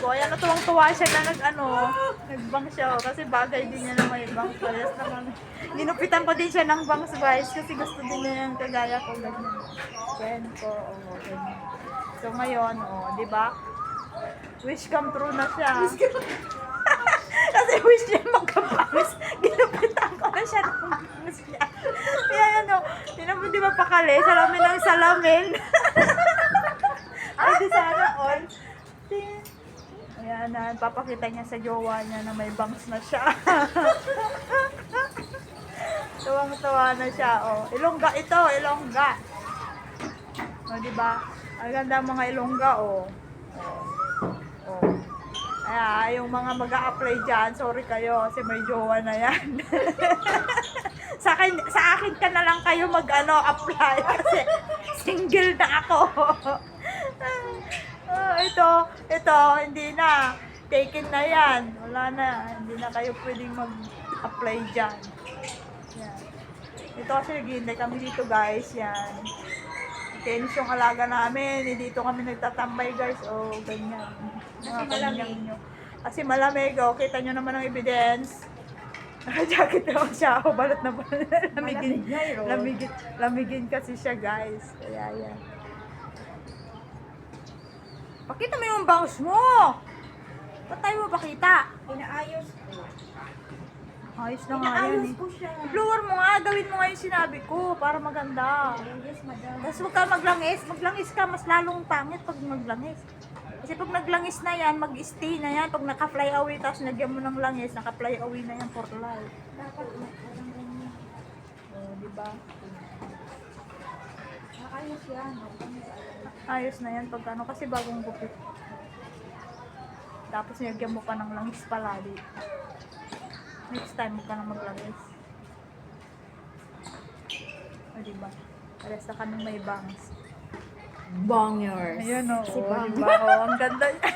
ko. Ayan, natuwang-tuwa siya na nagbang siya. Oh, kasi bagay din niya na may bangs. Parehas naman. Ginupitan ko din siya ng bangs, guys. Kasi gusto din niya yung kagaya ko. Ganyan. Friend ko. Oh, ganyan. So, ngayon, oh, di ba? Wish come true na siya. Kasi wish niya magkabangs. Ginupitan ko na siya ng bangs niya. Kaya yan, oh. Tinan mo, di ba pakali? Salamin ng salamin. Ay, di sana all. Ayan na, papakita niya sa jowa niya na may bangs na siya. Tuwang-tuwa na siya, oh. Ilongga ito, ilongga. O, diba? Ang ganda mga ilongga, oh. Oh. Kaya, yung mga mag-a-apply dyan, sorry kayo, kasi may jowa na yan. sa akin ka na lang kayo apply kasi single na ako. Ito, hindi na. Taken na yan. Wala na. Hindi na kayo pwedeng mag-apply dyan. Yan. Ito kasi naghihintay kami dito, guys. Yan. Tenis yung alaga namin. Dito kami nagtatambay, guys. O, ganyan. Kasi malamig. Kasi malamig. O, kita nyo naman ang evidence. Naka-jacket naman siya. O, balot na balot. Lamigin kasi siya, guys. Kaya yan. Pakita mo yung bangs mo! Ba't tayo mo pakita? Inaayos ko. Ayos na nga yan Inaayos eh. ko siya. I-blower mo nga, gawin mo nga yung sinabi ko para maganda. Yes, madam. Tapos huwag ka maglangis. Maglangis ka, mas lalong pangit pag maglangis. Kasi pag naglangis na yan, mag-stay na yan. Pag naka-fly away, tapos nagyan mo ng langis, naka-fly away na yan for life. Dapat parang ganyan. O, diba? Ayos yan. Ayos na yan pag ano, kasi bagong gupit. Tapos nilagyan mo pa ng langis palagi. Next time mo ka na maglangis. O diba? Alas na kami may bangs. Bangers. Ayun o. Si Bang. Diba? O, ang ganda niya.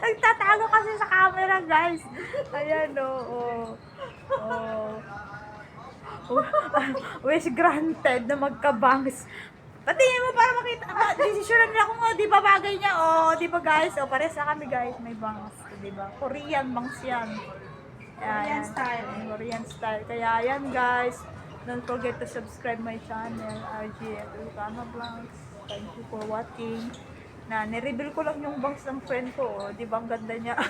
Nagtatago kasi sa camera, guys. Ayan o. Wish granted na magkabangs. Patingin mo para makita. Desisyonan nila kung di ba bagay niya. O, di ba guys? O, pares na kami guys. May bangs. Di ba? Korean bangs yan. Korean style. Korean style. Kaya yan guys. Don't forget to subscribe my channel. RG Lucano Vlogs. Thank you for watching. Na, nireveal ko lang yung bangs ng friend ko. O, di ba ang ganda niya?